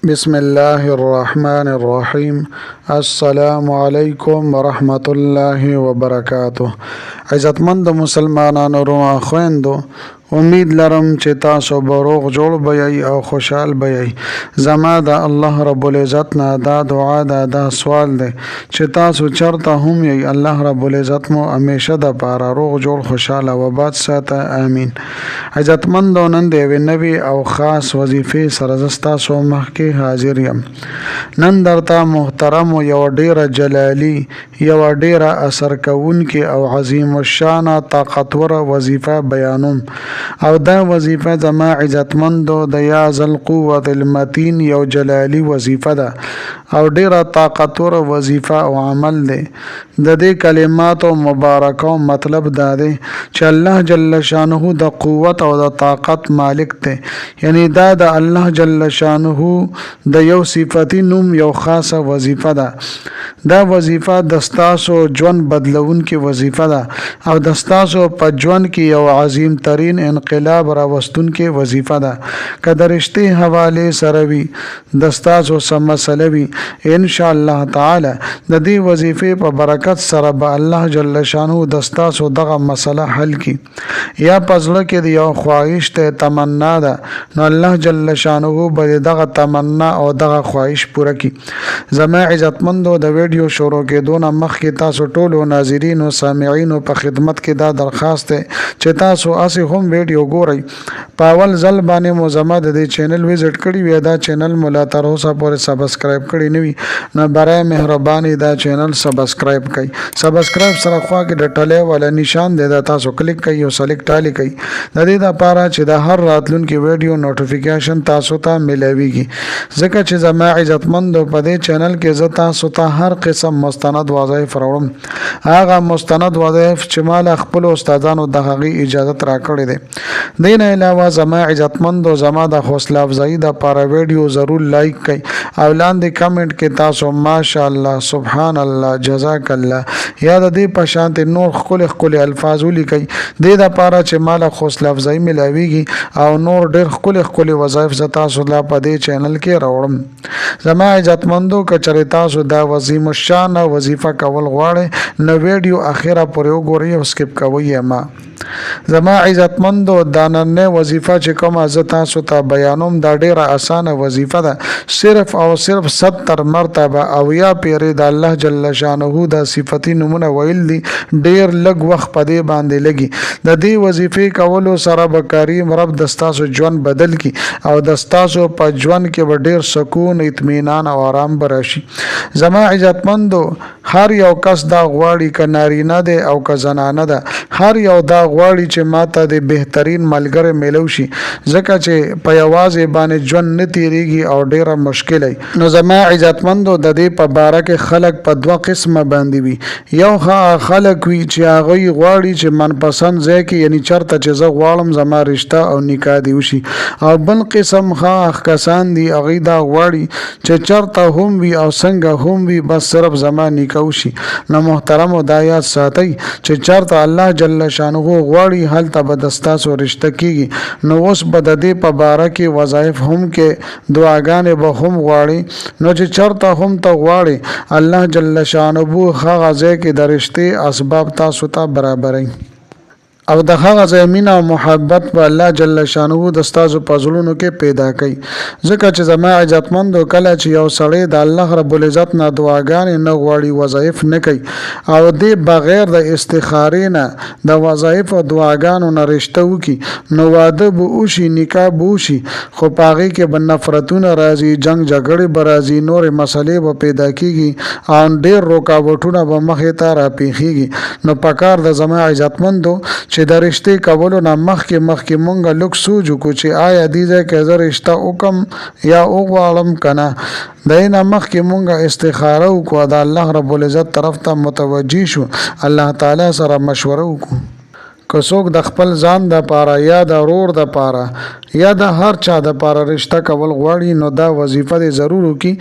بسم الله الرحمن الرحیم. السلام علیکم ورحمۃ الله وبرکاتہ. عزتمند مسلمانانو ورو خويندو، امید لرم چې تاسو به روغ جوړ بئ او خوشحال بئ. زما د الله رب العزت نه دا دعا ده، دا سوال ده چې تاسو چرته هم یې الله رب العزت مو همیشه د پاره روغ جوړ خوشحاله و باد ساته، امین. عزتمندو، نن د یوې نوې او خاص وظیفې سره زه ستاسو مخکې حاضر یم. نن درته محترم یو ډیره جلالي، یو ډیره اثر کوونکې او عظیم الشانه طاقتوره وظیفه بیانوم. او دا وظیفه زما عزتمندو د یا ذل قوت المتین یو جلالی وظیفه ده او ډیره طاقتور وظیفه او عمل ده. د دې کلماتو مبارکو مطلب دا ده چې الله جل شانه د قوت او د طاقت مالک ده، یعنی دا د الله جل شانه د یو صفتی نوم یو خاصه وظیفه ده. دا وظیفه د ستاسو ژوند بدلون کې وظیفه ده او د ستاسو په ژوند کې یو عظیم ترین انقلاب راوستون کې وظیفه ده. که د رشتې حواله سره وي، د ستاسو سم مسله وي، ان شاء الله تعالی د دې وظیفې په برکت سره به الله جل شانه د ستاسو دغه مسله حل کړي. یا پزړه کې د یو خواهش ته تمنا ده، نو الله جل شانه به دغه تمنا او دغه خواهش پوره کړي. زما عزتمندو، د ویډیو شروع کېدو نه مخکې تاسو ټولو ناظرین او سامعین په خدمت کې دا درخواست ده چې تاسو اسې هم ویډیو ګورئ. په اول ځل باندې مو زما د دې چینل وزټ کړی وي، دا چینل مو لا تر اوسه پورې سبسکرایب کړی نه وي، نو برای مهرباني دا چینل سبسکرایب کړئ. سبسکرایب سره خوا کې د ټلې والا نشان دی، دا تاسو کلیک کړئ او سلیکټ ټالی کړئ د دې لپاره چې د هر راتلونکي ویډیو نوټیفیکیشن تاسو ته ملويږي. ځکه چې زما عزتمندو په دې چینل کې زه تاسو ته هر قسم مستند وظایف راوړم. هغه مستند وظایف چې مال خپل استادانو د هغې اجازه راکړې ده. دین علاوه زما عزتمندو، زما د حوصله افزایی د لپاره ویډیو ضرور لایک کړئ او لاندې کمنټ کې تاسو ماشاءالله، سبحان الله، جزاک الله یا د دې په شان نور خپل الفاظ ولیکئ، د دې لپاره چې مال حوصله افزایی ملاويږي او نور ډېر خپل وظایف ز تاسو لا په دې چینل کې راوړم. زما عزتمندو، که چېرې تاسو دا عظیم الشان وظیفه کول غواړئ نو ویډیو اخیره پورې وګورئ او سکپ کوئ ما. زما عزتمندو، دا نن وظیفه چې کومه زه تاسو ته بیانوم دا ډیره اسانه وظیفه ده. صرف او صرف 70 مرتبه او یا پیری د الله جل شانه د صفتی نمونه ویل دي. ډیر لږ وخت په دې باندې لګي. د دې وظیفې کولو سره به کریم رب د ستاسو ژوند بدل کی او د ستاسو په ژوند کې به ډیر سکون، اطمینان او آرام براشي. زما عزتمندو، هر یو کس دا غواړي، که نارینه ده او که زنانه ده، هر یو دا غواړي چې ماته د بهترین ملګری ملو شي، ځکه چې په یوازې باندې ژوند نه تیریږي او ډیره مشکل وي. نو زما عزتمندو، د دې په باره کې خلک په دوه قسمه باندې وي. یو خلک وي چې هغوی غواړي چې منپسند ځای کې، یعنی چرته چې زه غواړم زما رشته او نکاح دی وشي، او بل قسم کسان دي هغوی دا غواړي چې چرته هم وي او څنګه هم وي بس صرف زما نکاح وشي. نو محترمو، دا یاد ساتئ چې چرته الله جل شانه غواړي هلته به د ستاسو رشته کیږي. نو اوس به د دې په باره کې وظایف هم کې دعاګانې به هم غواړي. نو چې چرته هم ته غواړي الله جل شانه هغه ځای کې د رشتې اسباب تاسو ته برابروي او د هغه ځای مینه او محبت به الله جل شانه د ستاسو په زړونو کې پیدا کوي. ځکه چې زما عزتمندو، کله چې یو سړی د الله رب العزت نه دعاګانې نه غواړي، وظایف نه کوي او دې بغیر د استخارې نه د وظایف او دعاګانو نه رشته وکړي، نو واده به وشي، نکاح به وشي، خو په هغې کې به نفرتونه راځي، جنګ جګړې به راځي، نورې مسلې به پیدا کېږي او ډېر رکاوټونه به مخې ته راپېښېږي. نو پکار د زما عزتمندو چې د رشتې کولو نه مخکې مونږ لږ سوچ وکړو چې آیا دې ځای کې زه رشته وکړم یا وغواړم که نه. د دې نه مخکې مونږ استخاره وکړو، د الله رب العزت طرف ته متوجه شو، الله تعالی سره مشوره وکړو. که څوک د خپل ځان د پاره یا د ورور د پاره یا د هر چا د پاره رشته کول غواړي، نو دا وظیفه دې ضرور وکړي.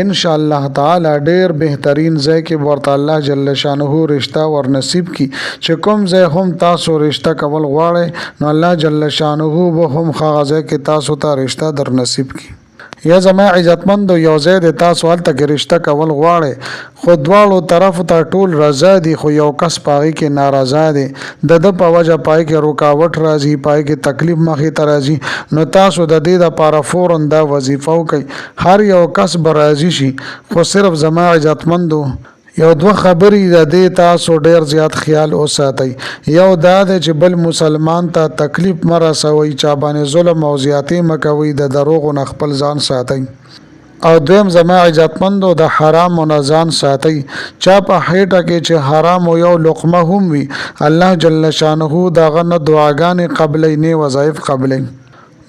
ان شاء الله تعالی ډیر بهترین ځای کې ورته الله جل شانه رشته ور نصیب کړي. چې کوم ځای هم تاسو رشته کول غواړئ، نو الله جل شانه به هم هغه ځای کې تاسو ته رشته در نصیب کړي. یا زما عزتمندو یو ځای د تاسو هلته کې رشته کول غواړئ خو دواړو طرفو ته ټول رضا دي خو یو کس په هغې کې ناراضه دی د ده په وجه په هغې کې رکاوټ راځي په هغې کې تکلیف مخې ته راځي نو تاسو د دې دپاره فورا دا وظیفه وکړئ هر یو کس به راضي شي خو صرف زما عزتمندو یو دوه خبرې د دې تاسو ډیر زیات خیال وساتئ یو دا دی چې بل مسلمان ته تکلیف مه رسوئ چا باندې ظلم او زیاتې مه کوئ د دروغو نه خپل ځان ساتئ او دویم زما عزتمندو د حرامو نه ځان ساتئ چا په خېټه کې چې حرام یو لقمه هم وي الله جل شانه د هغه نه دعاګانې قبلوي نه وظایف قبلوي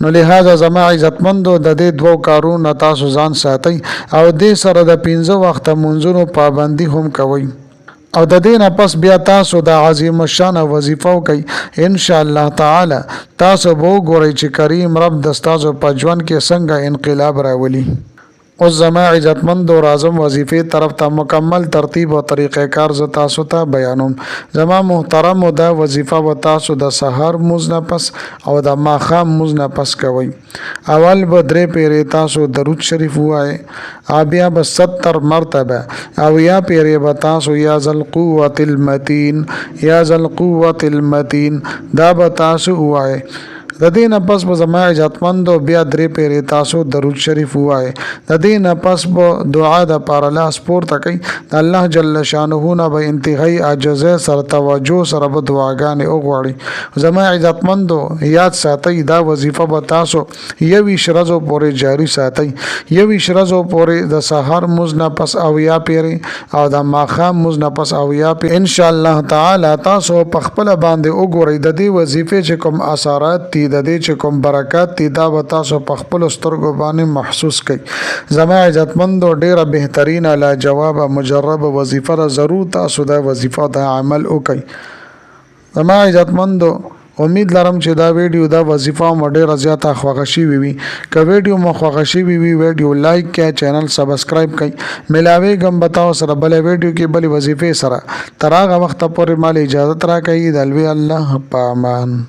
نو لہذا زما عزتمندو د دې دوو کارونو تاسو ځان ساتئ او دې سره د 15 وخته منځونو پابندي هم کوئ او د دې نه پس بیا تاسو د عظیم الشان وظیفه وکئ ان شاء الله تعالی تاسو به وګورئ چې کریم رب د ستاسو په ژوند کې څنګه انقلاب راولي اوس زما عزتمندو راځم وظیفې طرف ته مکمل ترتیب او طریقې کار زه تاسو ته بیانوم زما محترمو دا وظیفه به تاسو د سحر مونځ نه پس او د ماښام مونځ نه پس کوئ اول به 3 پیرې تاسو درود شریف ووایئ او بیا به 70 مرتبه او یا پیرې به تاسو یا ذل قوة المتین یا ذل قوة المتین دا به تاسو ووایئ د دې نه پس به زما عزتمندو بیا 3 پیرې تاسو درود شریف ووایئ د دې نه پس به دعا دپاره لاس پورته کوئ د الله جل شانه نه به انتهایي عاجزۍ سره توجه سره به دعاګانې وغواړئ زما عزتمندو یاد ساتئ دا وظیفه به تاسو 21 ورځو پورې جاري ساتئ 21 ورځو پورې د سهار مونځ نه پس اویا پیرې او د ماښام مونځ نه پس اویا پیرې ان شاء الله تعالی تاسو په خپله باندې وګورئ د دې وظیفې چې کوم اثرات دي د دې چې کوم برکات دي دا به تاسو په خپلو سترګو باندې محسوس کړئ زما عزتمندو ډیره بهترینه لاجوابه مجربه وظیفه ده ضرور تاسو دا وظیفه ته عمل وکړئ زما عزتمندو امید لرم چې دا ویډیو دا وظیفه مو ډیره زیاته خوښه شوې وي که ویډیو مو خوښه شوې وي ویډیو لایک کړئ چینل سبسکرایب کړئ ملاویږم به تاسو سره بلې ویډیو کې بلې وظیفې سره تر هغه وخته پورې مال اجازت راکړئ د لوی الله په امان